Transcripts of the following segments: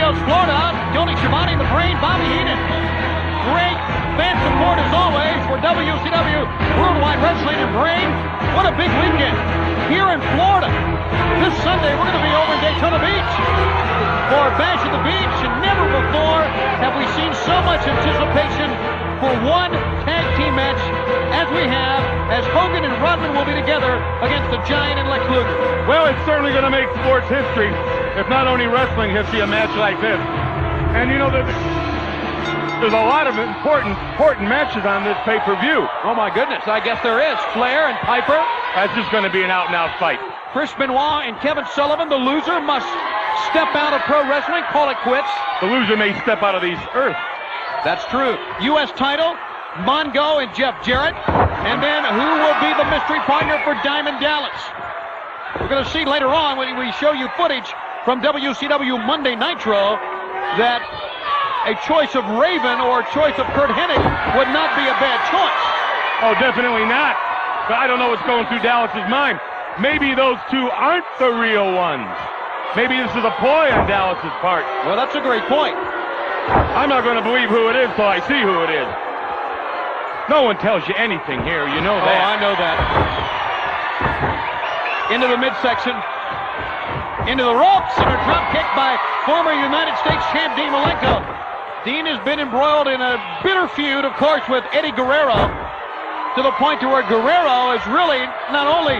Hills, Florida. Tony Schiavone, the Brain, Bobby Heenan. Great fan support as always for WCW Worldwide Wrestling and Brain. What a big weekend here in Florida. This Sunday we're going to be over in Daytona Beach for Bash at the Beach, and never before have we seen so much anticipation for one tag team match as we have, as Hogan and Rodman will be together against the Giant and Lex Luger. Well, it's certainly going to make sports history, if not only wrestling history, a match like this. And you know, there's a lot of important matches on this pay-per-view. Oh my goodness, I guess there is. Flair and Piper. That's just going to be an out-and-out fight. Chris Benoit and Kevin Sullivan. The loser must step out of pro wrestling, call it quits. The loser may step out of these earth. That's true. U.S. title, Mongo and Jeff Jarrett. And then who will be the mystery partner for Diamond Dallas? We're going to see later on when we show you footage from WCW Monday Nitro that a choice of Raven or a choice of Kurt Hennig would not be a bad choice. Oh, definitely not. But I don't know what's going through Dallas's mind. Maybe those two aren't the real ones. Maybe this is a ploy on Dallas's part. Well, that's a great point. I'm not going to believe who it is till I see who it is. No one tells you anything here, you know that. Oh, I know that. Into the midsection. Into the ropes, and a drop kick by former United States champ Dean Malenko. Dean has been embroiled in a bitter feud, of course, with Eddie Guerrero, to the point to where Guerrero is really not only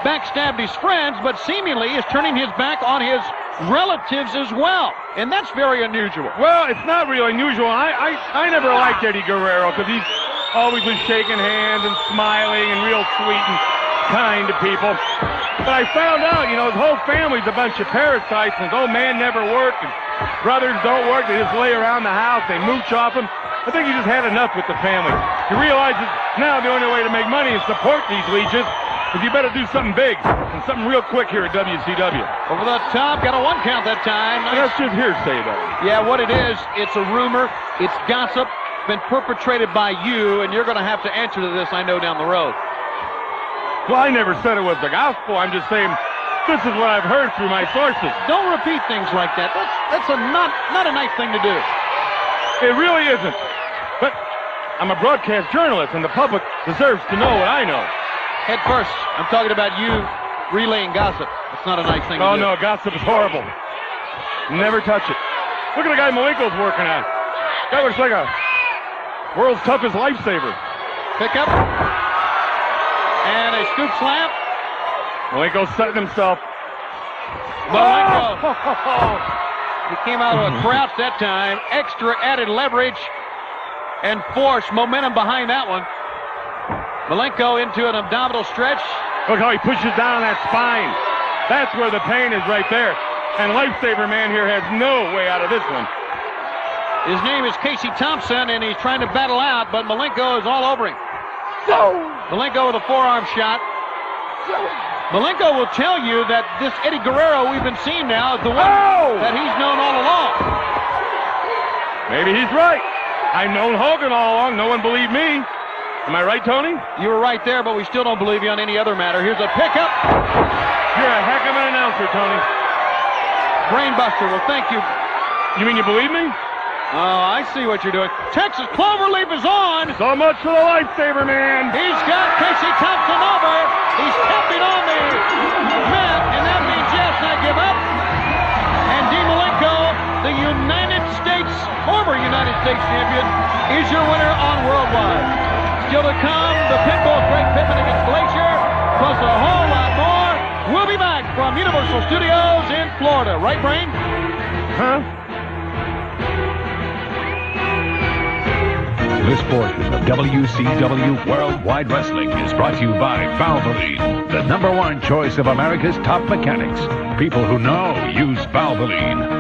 backstabbed his friends, but seemingly is turning his back on his relatives as well. And that's very unusual. Well, it's not really unusual. I never liked Eddie Guerrero because he's always been shaking hands and smiling and real sweet and kind to people. But I found out, you know, his whole family's a bunch of parasites, and his old man never worked, and brothers don't work. They just lay around the house. They mooch off him. I think he just had enough with the family. He realizes now the only way to make money is support these leeches. Because you better do something big and something real quick here at WCW. Over the top, got a 1 count that time. Nice. That's just hearsay, though. Yeah, what it is, it's a rumor, it's gossip, been perpetrated by you, and you're going to have to answer to this, I know, down the road. Well, I never said it was the gospel. I'm just saying this is what I've heard through my sources. Don't repeat things like that. That's not a nice thing to do. It really isn't. But I'm a broadcast journalist, and the public deserves to know what I know. Head first. I'm talking about you relaying gossip. It's not a nice thing to do. Oh, no, gossip is horrible. Never touch it. Look at the guy Malenko's working on. That looks like a world's toughest lifesaver. Pick up. And a scoop slam. Malenko's setting himself. Malenko. He came out of a crouch that time. Extra added leverage and force, momentum behind that one. Malenko into an abdominal stretch. Look how he pushes down that spine. That's where the pain is right there. And Lifesaver Man here has no way out of this one. His name is Casey Thompson, and he's trying to battle out, but Malenko is all over him. Malenko with a forearm shot. Malenko will tell you that this Eddie Guerrero we've been seeing now is the one that he's known all along. Maybe he's right. I've known Hogan all along. No one believed me. Am I right, Tony? You were right there, but we still don't believe you on any other matter. Here's a pickup. You're a heck of an announcer, Tony. Brainbuster. Well, thank you. You mean you believe me? Oh, I see what you're doing. Texas Cloverleaf is on. So much for the Lifesaver Man. He's got Casey Thompson over. He's tapping on the mat, and that means yes, I give up. And Dean Malenko, the former United States champion, is your winner on Worldwide. Still to come, the Pitbull, Greg Pittman against Glacier, plus a whole lot more. We'll be back from Universal Studios in Florida. Right, Brain? Huh? This portion of WCW Worldwide Wrestling is brought to you by Valvoline, the #1 choice of America's top mechanics. People who know use Valvoline.